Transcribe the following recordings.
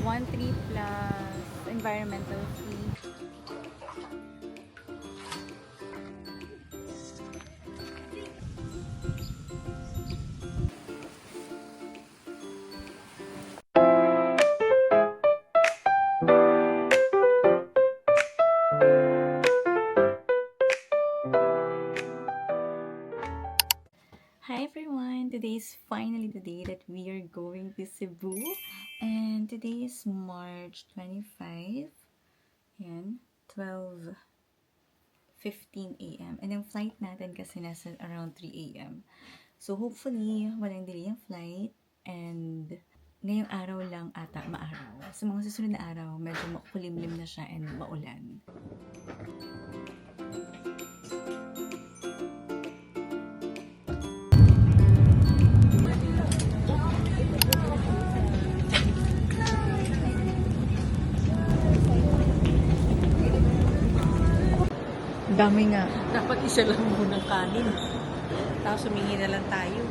1-3 plus environmental fee. Hi everyone! Today is finally the day that we are going to Cebu. And today is March 25. Ayan, 12:15 a.m. And yung flight natin kasi nasa around 3 a.m. So hopefully, walang delay yung flight. And ngayong araw lang ata maaraw. Sa mga susunod na araw, medyo makulimlim na siya and maulan. Dami nga. Dapat isa lang muna kanin. Tapos humingi na lang tayo.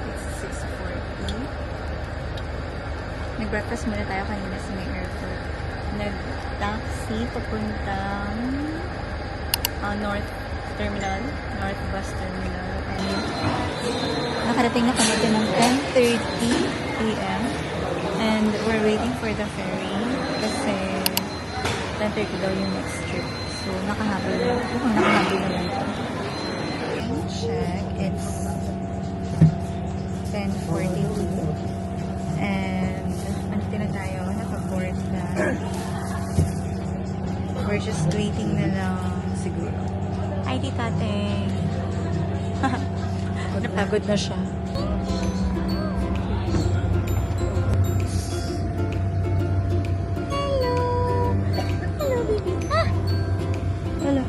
It's 6:40. Nag-breakfast muna tayo kanina sa may airport. Nag-taxi papuntang North Terminal, North Bus Terminal. And nakarating na kami din ng 10:30 a.m. And we're waiting for the ferry kasi 10:30 daw yung next trip. So, nakahabol na. Mukhang nakahabol na lang ito. Check. It's 10:42. And, andito na tayo. Naka-board na. We're just waiting na lang siguro. Hi, Tate. Napagod na siya. Wala.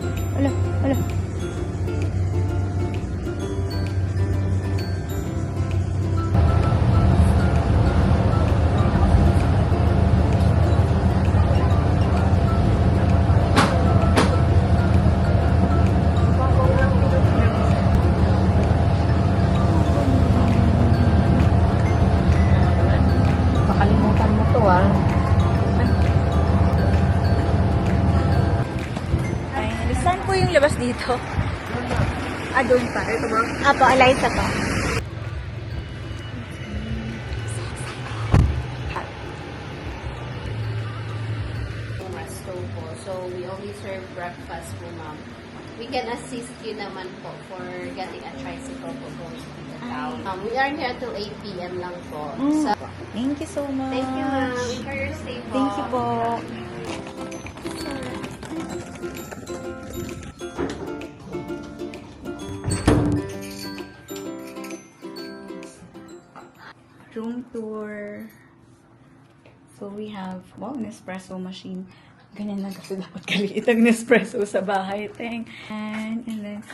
Makalimutan mo to, ah. Saan po yung labas dito? Doon pa. Ito ba? Apo, Eliza pa. Resto po. So, we only serve breakfast po, ma'am. We can assist you naman po for getting a tricycle po going to the town. We are here till 8 p.m. lang po. So, Thank you so much. thank you, ma'am. Enjoy your stay po. Thank you po. Room tour. So we have, wow, Nespresso machine. Ganyan lang kasi dapat kaliit ang Nespresso sa bahay. And then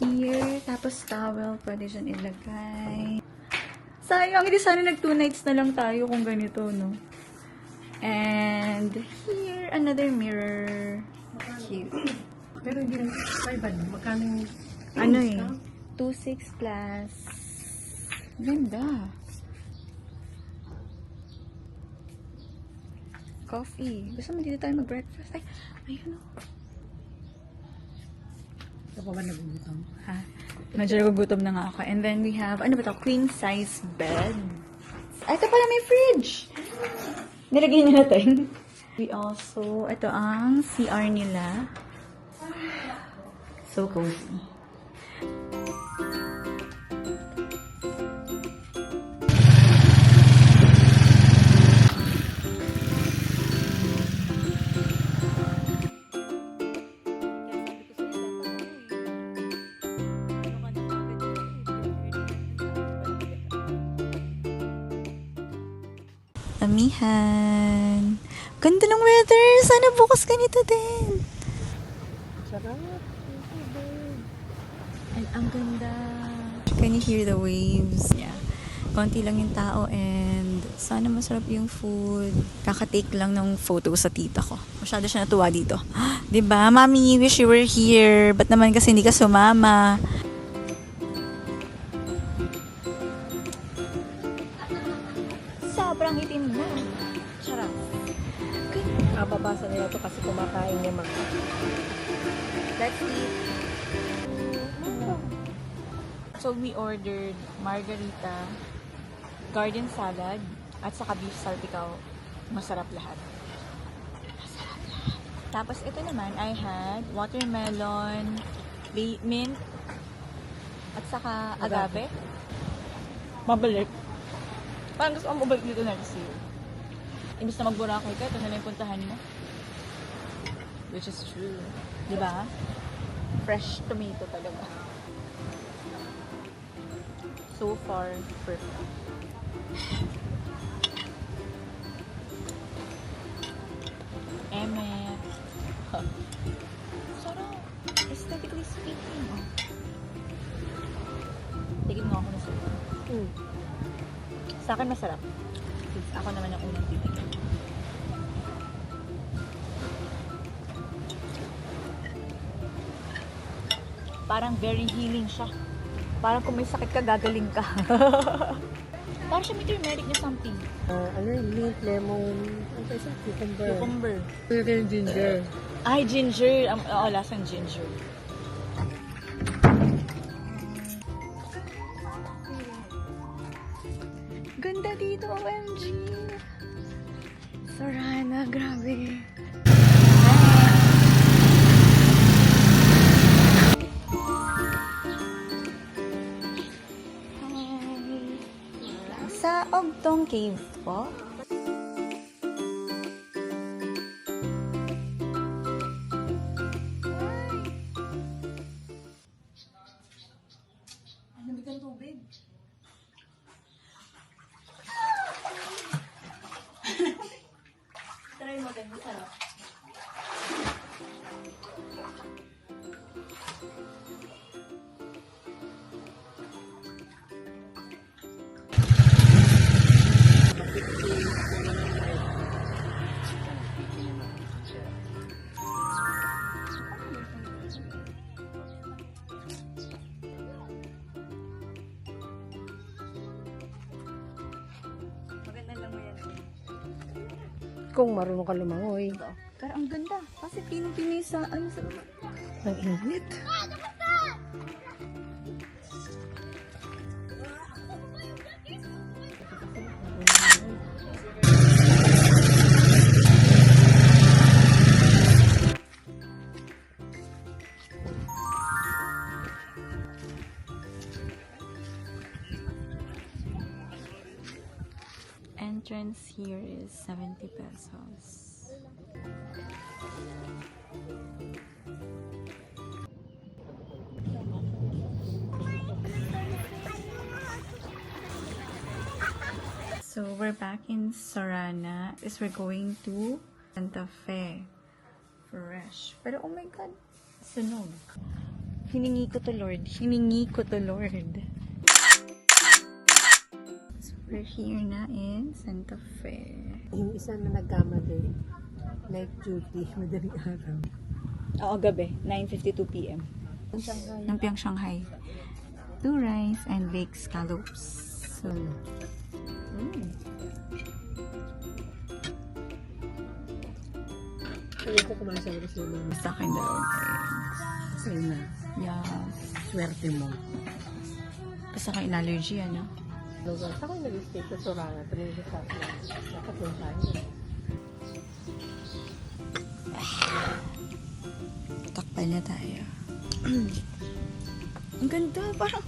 here, tapos towel, pwede dyan ilagay. Sayang, hindi sana nag 2 nights na lang tayo kung ganito, no? And here, another mirror. Cute. Pero hindi lang 500. Magkano Ano eh? 2.6 plus. Ganda. Coffee. Gusto mo dito tayo mag-breakfast? Ay, ayun o. Ito pa ba nagugutom? Ha? Medyo nagugutom na nga ako. And then we have, ano ba ito? Queen size bed. Ay, ito pala may fridge. Nilagay na natin. We also, ito ang CR nila. So cozy. Amihan. Ganda ng weather. Sana bukas ganito din. Sarap. And ang ganda. Can you hear the waves? Yeah. Konti lang yung tao and sana masarap yung food. Kakatake lang ng photo sa tita ko. Masyado siya natuwa dito. Diba? Mami, wish you were here. Ba't naman kasi hindi ka sumama? Sobrang itim na. Charot. Mababasa nila ito kasi kumakain niya mga. Let's eat. So we ordered margarita, garden salad, at saka beef salpicao. Masarap lahat. Masarap lahat. Tapos ito naman, I had watermelon, mint, at saka agave. Mabalik. Parang gusto kong mabalik dito na kasi. Imbis na mag-Boracay ka, ito na lang yung puntahan mo. Which is true. Diba? Fresh tomato talaga. So far, perfect. Eme. Sarap. Aesthetically speaking. Oh. Tigil nga ako na sa Sa akin masarap. Since ako naman ang unang titigil. Parang very healing siya. Parang kung may sakit ka, gagaling ka. Parang siya may turmeric na something. Ano yung mint, lemon, ano sa isa? Cucumber. Cucumber. Pwede yung ginger. Ay, ginger. Oo, lasang ginger. Ganda dito, OMG. Sorana, grabe. Sa Ogtong Cave po. Lamig ang tubig. Try mo din, masarap. Maganda lang mo yan. Kung marunong ka lumangoy. Pero ang ganda. Kasi pinong-pini sa ano sa baba. Ang init. Entrance here is 70 pesos. So we're back in Sorana. Is we're going to Santa Fe. Fresh. Pero oh my God, sunog. Hiningi ko to Lord. Hiningi ko to Lord. So we're here na in Santa Fe. Yung isa na nagkamali, night duty, madaling araw. Oo, gabi. 9:52 p.m. Ang Shanghai. Lumpiang Shanghai. 2 rice and baked scallops. So, Kaya ko kumain sa oras naman. sa akin dalawang eggs. Sa'yo na. Yes. Swerte mo. Basta kayo allergy, ano? Lugar. Ako yung nag-stay sa Sorana. Tuloy sa sabi. Nakapuntahan niya. Takpan na tayo. Ang ganda, parang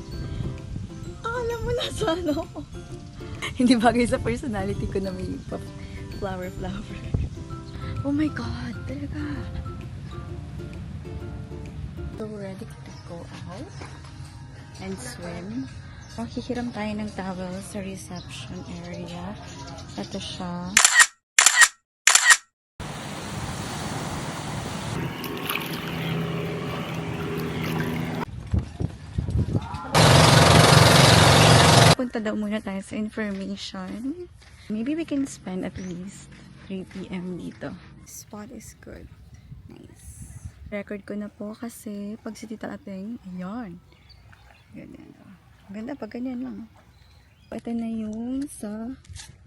akala mo nasa ano ko. Hindi bagay sa personality ko na may flower. Oh my God, talaga. So, we're ready to go out and swim. Makikiram tayo ng towel sa reception area. Ito siya. Punta daw muna tayo sa information. Maybe we can spend at least 3 p.m. dito. Spot is good. Nice. Record ko na po kasi pag si Tita Ateng, ayan. Ganyan. Ganda pag ganyan lang. Ito na yung sa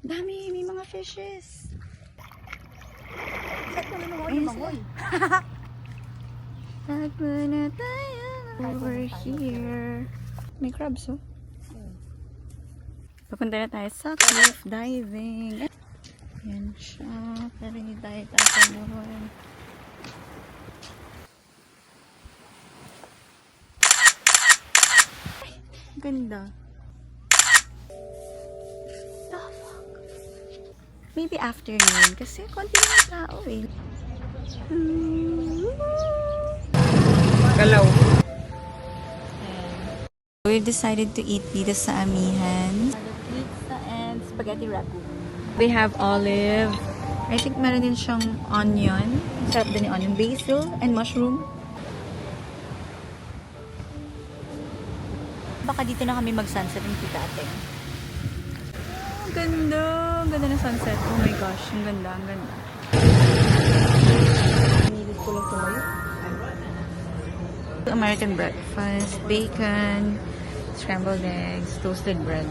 dami, may mga fishes. Takbo na tayo over here. May crabs, oh. Papunta na tayo sa cliff diving. Yan siya. Pero hindi tayo tatalon. Ganda. The fuck? Maybe afternoon. Kasi konti lang ang tao eh. Galaw. We decided to eat dito sa Amihan. Pizza and spaghetti ragu. We have olive. I think meron din siyang onion. Sarap din yung onion. Basil and mushroom. Baka dito na kami mag-sunset ng tita ate. Oh, ganda. Ang ganda ng sunset. Oh my gosh. Ang ganda. Ang ganda. Nilit ko lang tumayo. American breakfast, bacon, scrambled eggs, toasted bread.